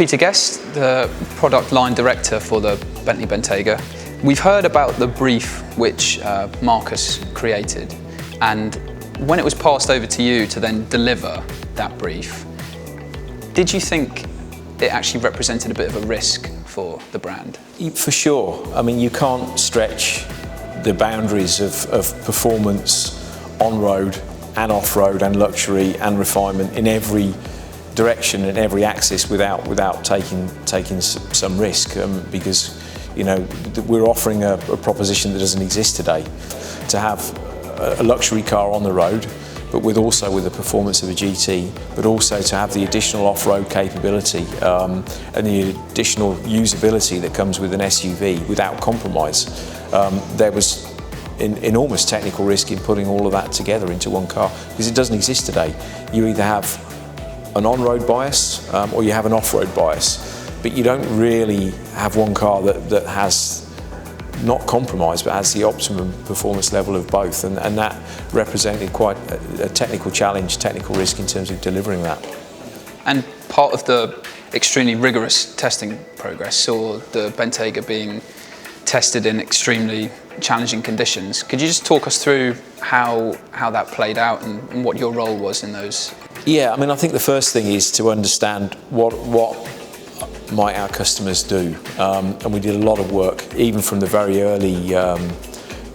Peter Guest, the product line director for the Bentley Bentayga. We've heard about the brief which Marcus created, and when it was passed over to you to then deliver that brief, did you think it actually represented a bit of a risk for the brand? For sure. I mean, you can't stretch the boundaries of performance on-road and off-road and luxury and refinement in every direction and every axis without taking some risk, because we're offering a proposition that doesn't exist today. To have a luxury car on the road, but with the performance of a GT, but also to have the additional off-road capability and the additional usability that comes with an SUV without compromise. There was enormous technical risk in putting all of that together into one car, because it doesn't exist today. You either have an on-road bias or you have an off-road bias, but you don't really have one car that has not compromised but has the optimum performance level of both, and that represented quite a technical challenge, technical risk in terms of delivering that. And part of the extremely rigorous testing progress saw the Bentayga being tested in extremely challenging conditions. Could you just talk us through how that played out and what your role was in those? Yeah, I mean, I think the first thing is to understand what might our customers do, and we did a lot of work even from the very early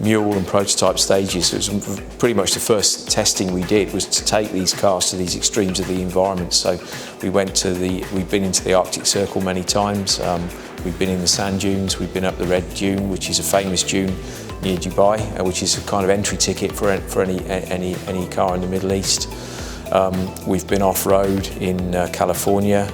mule and prototype stages. It was pretty much the first testing we did was to take these cars to these extremes of the environment. So we've been into the Arctic Circle many times. We've been in the sand dunes. We've been up the Red Dune, which is a famous dune near Dubai, which is a kind of entry ticket for any car in the Middle East. We've been off-road in California.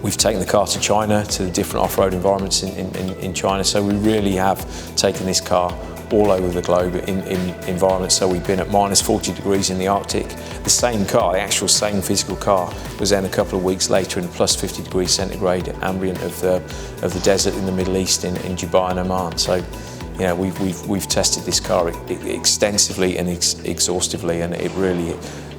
We've taken the car to China, to the different off-road environments in China. So we really have taken this car all over the globe in environments. So we've been at minus 40 degrees in the Arctic. The same car, the actual same physical car, was then a couple of weeks later in plus 50 degrees centigrade ambient of the desert in the Middle East in Dubai and Oman. So we've tested this car extensively and exhaustively, and it really,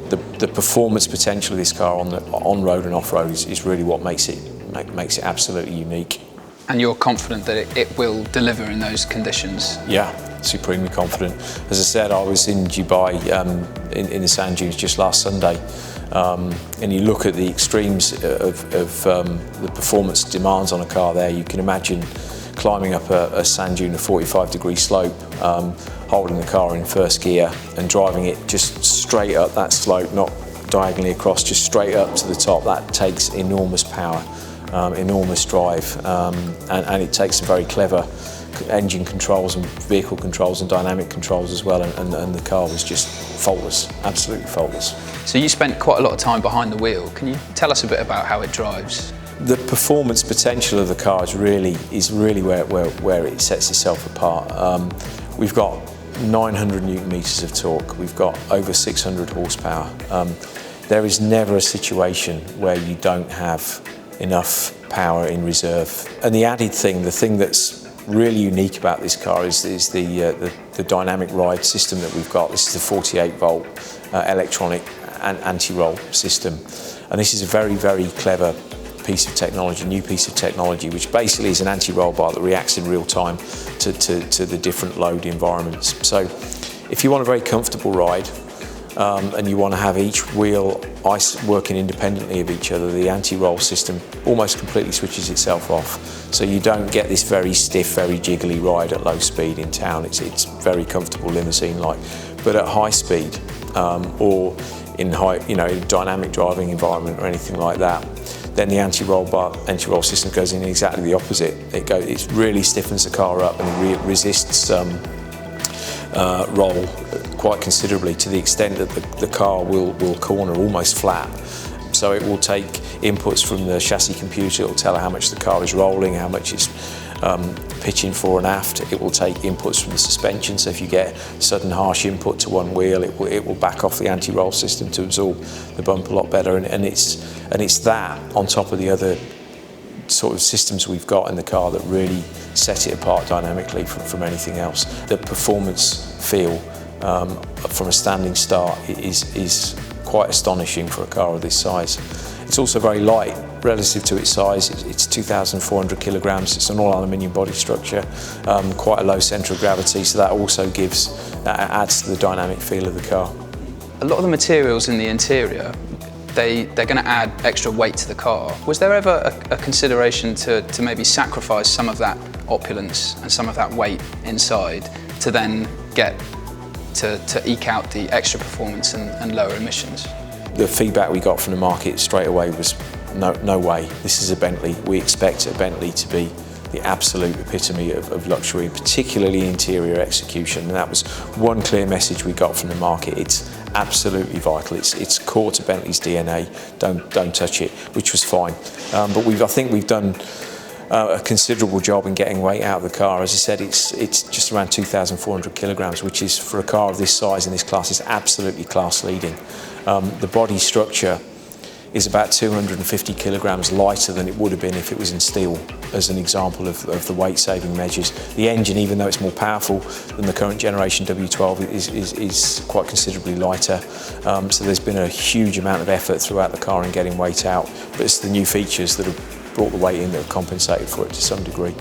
the performance potential of this car on road and off road is really what makes it absolutely unique. And you're confident that it will deliver in those conditions? Yeah, supremely confident. As I said, I was in Dubai in the sand dunes just last Sunday, and you look at the extremes of the performance demands on a car there. You can imagine climbing up a sand dune, a 45-degree slope, holding the car in first gear and driving it just straight up that slope, not diagonally across, just straight up to the top. That takes enormous power, enormous drive, and it takes some very clever engine controls and vehicle controls and dynamic controls as well, and the car was just faultless, absolutely faultless. So you spent quite a lot of time behind the wheel. Can you tell us a bit about how it drives? The performance potential of the car is really where it sets itself apart. We've got 900 newton meters of torque. We've got over 600 horsepower. There is never a situation where you don't have enough power in reserve. And the added thing, the thing that's really unique about this car is the dynamic ride system that we've got. This is the 48-volt electronic and anti-roll system. And this is a very, very clever piece of technology, new piece of technology, which basically is an anti-roll bar that reacts in real time to the different load environments. So if you want a very comfortable ride and you want to have each wheel working independently of each other, the anti-roll system almost completely switches itself off. So you don't get this very stiff, very jiggly ride at low speed in town. It's very comfortable, limousine-like. But at high speed or in dynamic driving environment or anything like that, then the anti-roll system goes in exactly the opposite. It really stiffens the car up and resists roll quite considerably, to the extent that the car will corner almost flat. So it will take inputs from the chassis computer. It will tell how much the car is rolling, how much it's pitching fore and aft. It will take inputs from the suspension. So if you get sudden harsh input to one wheel, it will back off the anti-roll system to absorb the bump a lot better. And it's that on top of the other sort of systems we've got in the car that really set it apart dynamically from anything else. The performance feel from a standing start is quite astonishing for a car of this size. It's also very light. relative to its size. It's 2,400 kilograms. It's an all aluminium body structure, quite a low centre of gravity, so that also adds to the dynamic feel of the car. A lot of the materials in the interior, they're going to add extra weight to the car. Was there ever a consideration to maybe sacrifice some of that opulence and some of that weight inside to then get to eke out the extra performance and lower emissions? The feedback we got from the market straight away was no way. This is a Bentley. We expect a Bentley to be the absolute epitome of luxury, particularly interior execution, and that was one clear message we got from the market. It's absolutely vital. It's core to Bentley's DNA. Don't touch it, which was fine. But I think we've done a considerable job in getting weight out of the car. As I said, it's just around 2,400 kilograms, which is, for a car of this size in this class, is absolutely class leading. The body structure is about 250 kilograms lighter than it would have been if it was in steel, as an example of the weight saving measures. The engine, even though it's more powerful than the current generation W12, is quite considerably lighter. So there's been a huge amount of effort throughout the car in getting weight out, but it's the new features that have brought the weight in that have compensated for it to some degree.